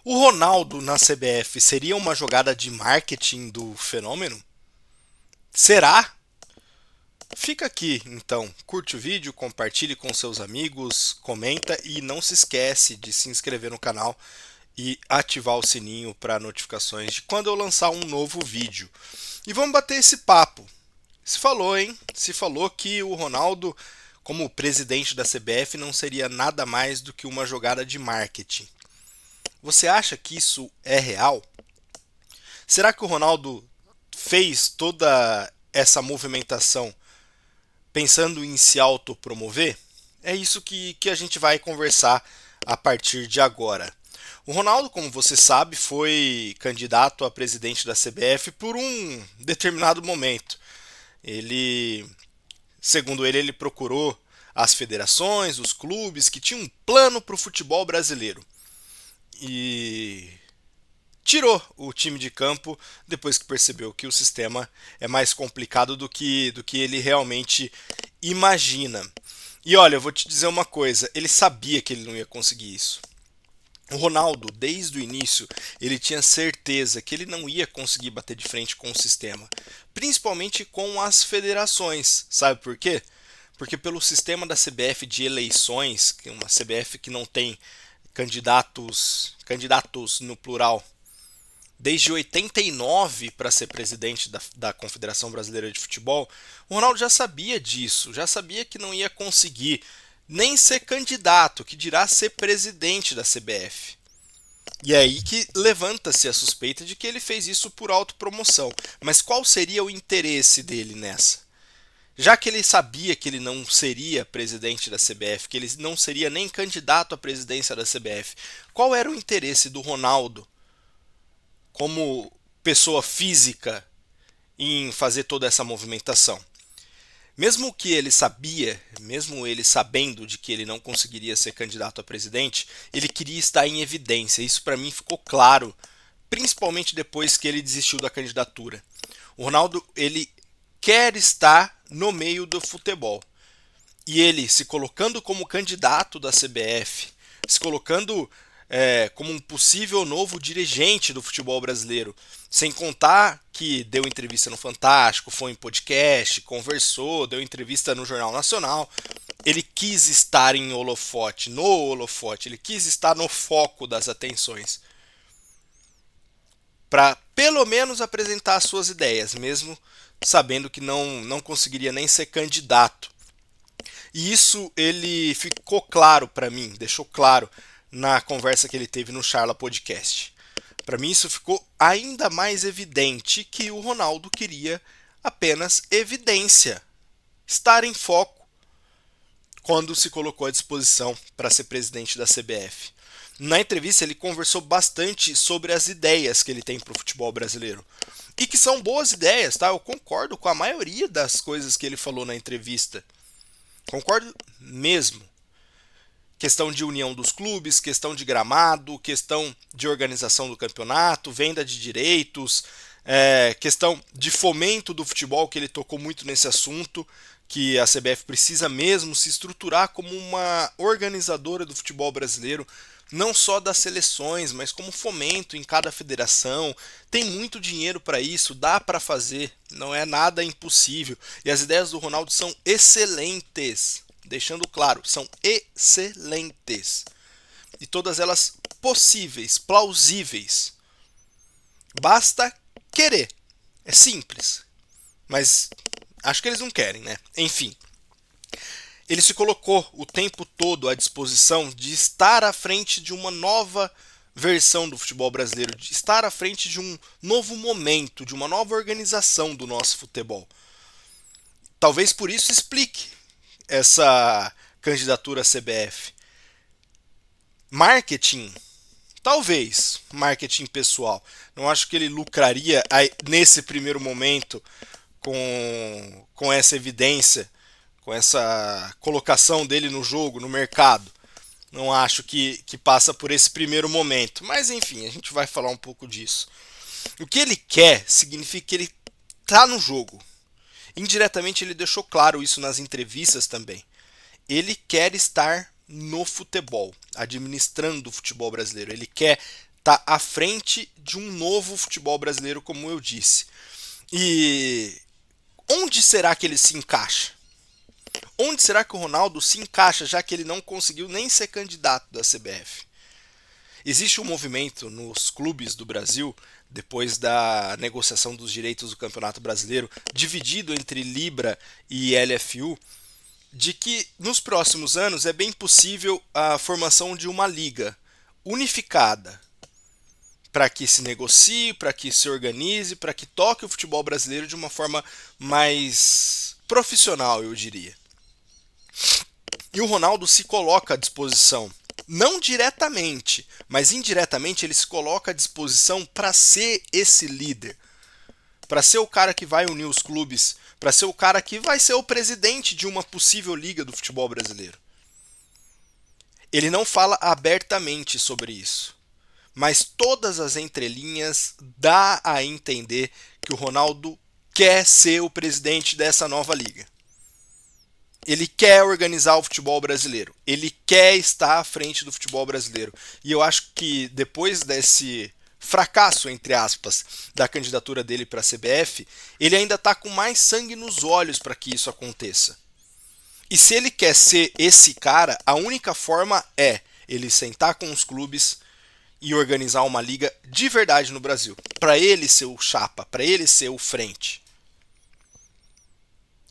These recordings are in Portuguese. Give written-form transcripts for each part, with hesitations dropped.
O Ronaldo na CBF seria uma jogada de marketing do fenômeno? Será? Fica aqui, então. Curte o vídeo, compartilhe com seus amigos, comenta e não se esquece de se inscrever no canal e ativar o sininho para notificações de quando eu lançar um novo vídeo. E vamos bater esse papo. Se falou, hein? Se falou que o Ronaldo, como presidente da CBF, não seria nada mais do que uma jogada de marketing. Você acha que isso é real? Será que o Ronaldo fez toda essa movimentação pensando em se autopromover? É isso que a gente vai conversar a partir de agora. O Ronaldo, como você sabe, foi candidato a presidente da CBF por um determinado momento. Ele, segundo ele procurou as federações, os clubes que tinham um plano para o futebol brasileiro. E tirou o time de campo depois que percebeu que o sistema é mais complicado do que ele realmente imagina. E olha, eu vou te dizer uma coisa, ele sabia que ele não ia conseguir isso. O Ronaldo, desde o início, ele tinha certeza que ele não ia conseguir bater de frente com o sistema, principalmente com as federações. Sabe por quê? Porque pelo sistema da CBF de eleições, que é uma CBF que não tem candidatos no plural, desde 89 para ser presidente da Confederação Brasileira de Futebol, o Ronaldo já sabia disso, já sabia que não ia conseguir nem ser candidato, que dirá ser presidente da CBF. E é aí que levanta-se a suspeita de que ele fez isso por autopromoção. Mas qual seria o interesse dele nessa? Já que ele sabia que ele não seria presidente da CBF, que ele não seria nem candidato à presidência da CBF, qual era o interesse do Ronaldo como pessoa física em fazer toda essa movimentação? Mesmo que ele sabia, mesmo ele sabendo de que ele não conseguiria ser candidato a presidente, ele queria estar em evidência. Isso para mim ficou claro, principalmente depois que ele desistiu da candidatura. O Ronaldo, ele quer estar no meio do futebol. E ele se colocando como candidato da CBF, se colocando como um possível novo dirigente do futebol brasileiro, sem contar que deu entrevista no Fantástico, foi em podcast, conversou, deu entrevista no Jornal Nacional. Ele quis estar em holofote, no holofote, ele quis estar no foco das atenções, para pelo menos apresentar as suas ideias, mesmo sabendo que não conseguiria nem ser candidato. E isso ele ficou claro para mim, deixou claro na conversa que ele teve no Charla Podcast. Para mim isso ficou ainda mais evidente que o Ronaldo queria apenas evidência, estar em foco quando se colocou à disposição para ser presidente da CBF. Na entrevista ele conversou bastante sobre as ideias que ele tem para o futebol brasileiro. E que são boas ideias, tá? Eu concordo com a maioria das coisas que ele falou na entrevista. Concordo mesmo. Questão de união dos clubes, questão de gramado, questão de organização do campeonato, venda de direitos, questão de fomento do futebol, que ele tocou muito nesse assunto, que a CBF precisa mesmo se estruturar como uma organizadora do futebol brasileiro, não só das seleções, mas como fomento em cada federação. Tem muito dinheiro para isso, dá para fazer, não é nada impossível. E as ideias do Ronaldo são excelentes, deixando claro, são excelentes. E todas elas possíveis, plausíveis. Basta querer. É simples. Mas acho que eles não querem, né? Enfim. Ele se colocou o tempo todo à disposição de estar à frente de uma nova versão do futebol brasileiro, de estar à frente de um novo momento, de uma nova organização do nosso futebol. Talvez por isso explique essa candidatura à CBF. Marketing, talvez, marketing pessoal. Não acho que ele lucraria nesse primeiro momento com essa evidência, com essa colocação dele no jogo, no mercado. Não acho que passa por esse primeiro momento. Mas enfim, a gente vai falar um pouco disso. O que ele quer significa que ele está no jogo. Indiretamente ele deixou claro isso nas entrevistas também. Ele quer estar no futebol, administrando o futebol brasileiro. Ele quer está à frente de um novo futebol brasileiro, como eu disse. E onde será que ele se encaixa? Onde será que o Ronaldo se encaixa, já que ele não conseguiu nem ser candidato da CBF? Existe um movimento nos clubes do Brasil, depois da negociação dos direitos do Campeonato Brasileiro, dividido entre Libra e LFU, de que nos próximos anos é bem possível a formação de uma liga unificada para que se negocie, para que se organize, para que toque o futebol brasileiro de uma forma mais profissional, eu diria. E o Ronaldo se coloca à disposição, não diretamente, mas indiretamente ele se coloca à disposição para ser esse líder, para ser o cara que vai unir os clubes, para ser o cara que vai ser o presidente de uma possível liga do futebol brasileiro. Ele não fala abertamente sobre isso, mas todas as entrelinhas dá a entender que o Ronaldo quer ser o presidente dessa nova liga. Ele quer organizar o futebol brasileiro. Ele quer estar à frente do futebol brasileiro. E eu acho que depois desse fracasso, entre aspas, da candidatura dele para a CBF, ele ainda está com mais sangue nos olhos para que isso aconteça. E se ele quer ser esse cara, a única forma é ele sentar com os clubes e organizar uma liga de verdade no Brasil. Para ele ser o chapa, para ele ser o frente.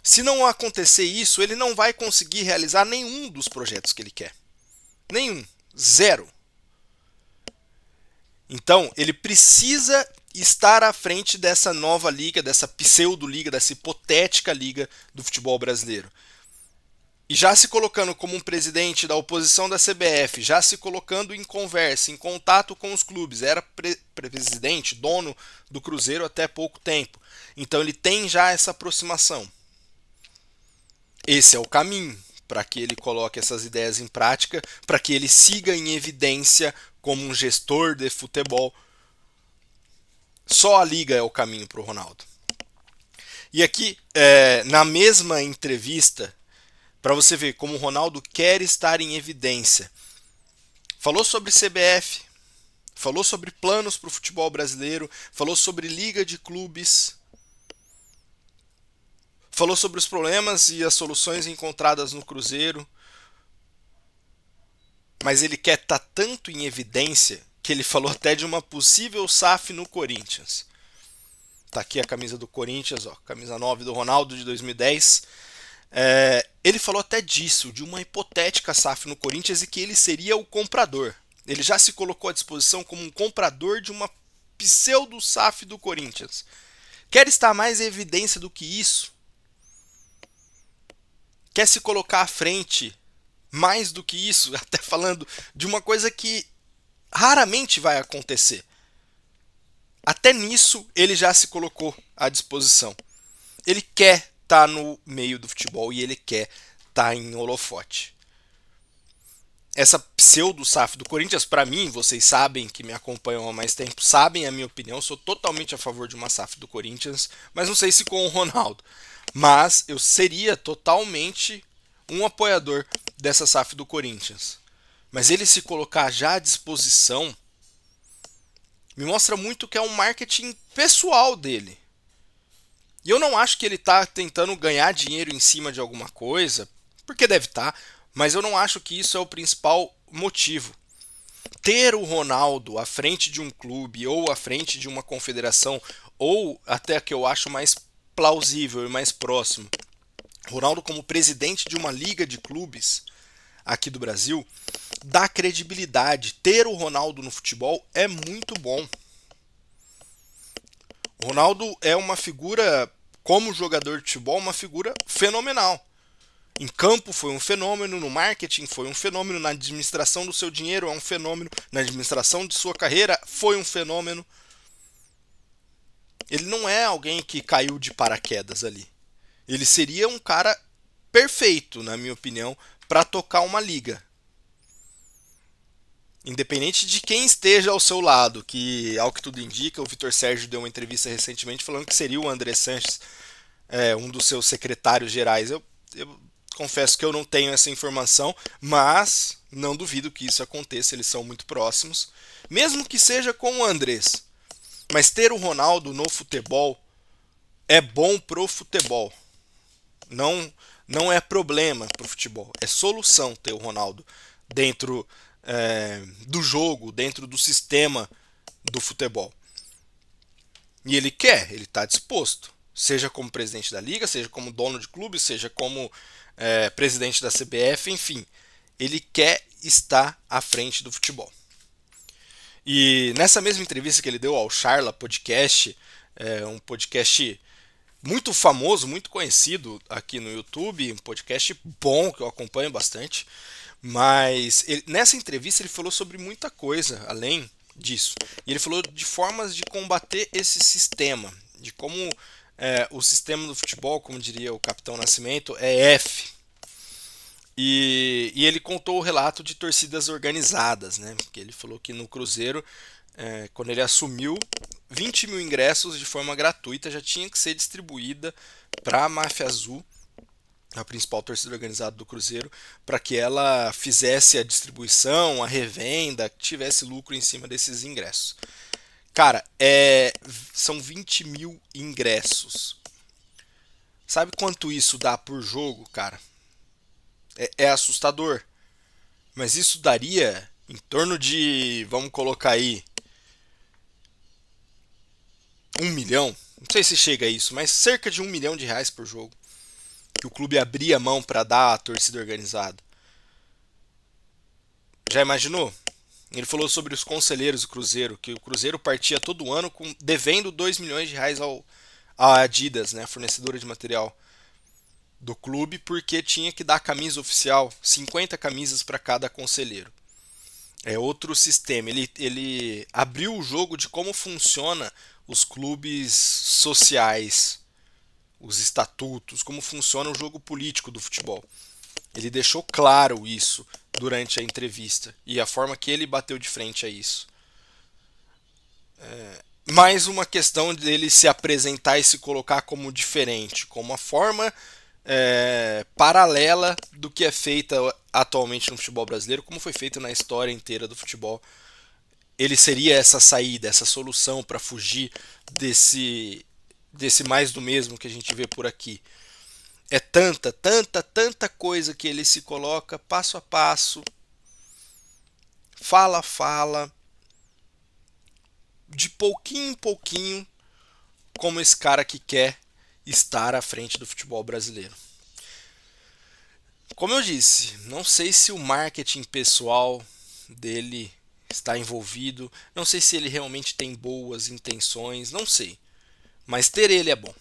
Se não acontecer isso, ele não vai conseguir realizar nenhum dos projetos que ele quer. Nenhum. Zero. Então, ele precisa estar à frente dessa nova liga, dessa pseudo-liga, dessa hipotética liga do futebol brasileiro. E já se colocando como um presidente da oposição da CBF, já se colocando em conversa, em contato com os clubes, era presidente, dono do Cruzeiro até pouco tempo. Então ele tem já essa aproximação. Esse é o caminho para que ele coloque essas ideias em prática, para que ele siga em evidência como um gestor de futebol. Só a liga é o caminho para o Ronaldo. E aqui, na mesma entrevista, para você ver como o Ronaldo quer estar em evidência, falou sobre CBF, falou sobre planos para o futebol brasileiro, falou sobre liga de clubes, falou sobre os problemas e as soluções encontradas no Cruzeiro, mas ele quer estar tanto em evidência que ele falou até de uma possível SAF no Corinthians. Tá aqui a camisa do Corinthians, ó, camisa 9 do Ronaldo de 2010. Ele falou até disso, de uma hipotética SAF no Corinthians e que ele seria o comprador. Ele já se colocou à disposição como um comprador de uma pseudo SAF do Corinthians. Quer estar mais em evidência do que isso? Quer se colocar à frente mais do que isso? Até falando de uma coisa que raramente vai acontecer. Até nisso ele já se colocou à disposição. Ele quer estar no meio do futebol e ele quer estar em holofote. Essa pseudo SAF do Corinthians, para mim, vocês sabem que me acompanham há mais tempo, sabem a minha opinião, sou totalmente a favor de uma SAF do Corinthians, mas não sei se com o Ronaldo. Mas eu seria totalmente um apoiador dessa SAF do Corinthians. Mas ele se colocar já à disposição me mostra muito que é um marketing pessoal dele. E eu não acho que ele está tentando ganhar dinheiro em cima de alguma coisa, porque deve estar, mas eu não acho que isso é o principal motivo. Ter o Ronaldo à frente de um clube ou à frente de uma confederação, ou até que eu acho mais plausível e mais próximo, Ronaldo como presidente de uma liga de clubes aqui do Brasil, dá credibilidade. Ter o Ronaldo no futebol é muito bom. O Ronaldo é uma figura, como jogador de futebol, uma figura fenomenal. Em campo foi um fenômeno, no marketing foi um fenômeno, na administração do seu dinheiro é um fenômeno, na administração de sua carreira foi um fenômeno. Ele não é alguém que caiu de paraquedas ali. Ele seria um cara perfeito, na minha opinião, para tocar uma liga. Independente de quem esteja ao seu lado, que ao que tudo indica, o Vitor Sérgio deu uma entrevista recentemente falando que seria o André Sanches, um dos seus secretários gerais. Eu confesso que eu não tenho essa informação, mas Não duvido que isso aconteça, eles são muito próximos, mesmo que seja com o Andrés. Mas ter o Ronaldo no futebol é bom pro futebol. Não, não é problema pro futebol. É solução ter o Ronaldo dentro do jogo, dentro do sistema do futebol. E ele quer, ele está disposto. Seja como presidente da liga, seja como dono de clube, seja como presidente da CBF, enfim. Ele quer estar à frente do futebol. E nessa mesma entrevista que ele deu ao Charla Podcast, um podcast muito famoso, muito conhecido aqui no YouTube, um podcast bom que eu acompanho bastante, mas nessa entrevista ele falou sobre muita coisa além disso. E ele falou de formas de combater esse sistema, de como o sistema do futebol, como diria o Capitão Nascimento, é F. E ele contou o relato de torcidas organizadas, né? Que ele falou que no Cruzeiro, quando ele assumiu, 20 mil ingressos de forma gratuita já tinha que ser distribuída para a Máfia Azul, a principal torcida organizada do Cruzeiro, para que ela fizesse a distribuição, a revenda, tivesse lucro em cima desses ingressos. Cara, são 20 mil ingressos. Sabe quanto isso dá por jogo, cara? É assustador. Mas isso daria em torno de, vamos colocar aí, 1 milhão. Não sei se chega a isso, mas cerca de R$ 1 milhão por jogo. Que o clube abria a mão para dar à torcida organizada. Já imaginou? Ele falou sobre os conselheiros do Cruzeiro, que o Cruzeiro partia todo ano devendo R$ 2 milhões à Adidas, né, fornecedora de material do clube, porque tinha que dar camisa oficial, 50 camisas para cada conselheiro. É outro sistema. Ele abriu o jogo de como funciona os clubes sociais, os estatutos, como funciona o jogo político do futebol. Ele deixou claro isso durante a entrevista e a forma que ele bateu de frente a isso. Mais uma questão dele se apresentar e se colocar como diferente, como uma forma paralela do que é feita atualmente no futebol brasileiro, como foi feito na história inteira do futebol. Ele seria essa saída, essa solução para fugir desse mais do mesmo que a gente vê por aqui. É tanta coisa que ele se coloca passo a passo, fala a fala, de pouquinho em pouquinho, como esse cara que quer estar à frente do futebol brasileiro. Como eu disse, não sei se o marketing pessoal dele está envolvido, não sei se ele realmente tem boas intenções, não sei. Mas ter ele é bom.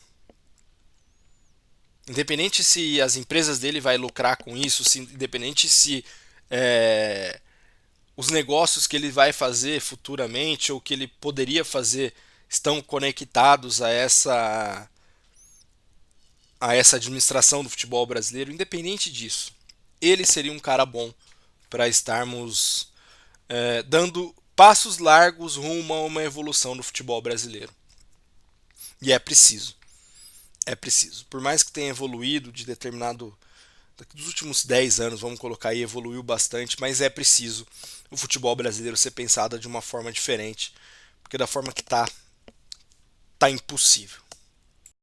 Independente se as empresas dele vai lucrar com isso, independente se os negócios que ele vai fazer futuramente ou que ele poderia fazer estão conectados a essa administração do futebol brasileiro, independente disso, ele seria um cara bom para estarmos dando passos largos rumo a uma evolução do futebol brasileiro. E é preciso. É preciso. Por mais que tenha evoluído de determinado. Dos últimos 10 anos, vamos colocar aí, evoluiu bastante, mas é preciso o futebol brasileiro ser pensado de uma forma diferente, porque da forma que tá impossível.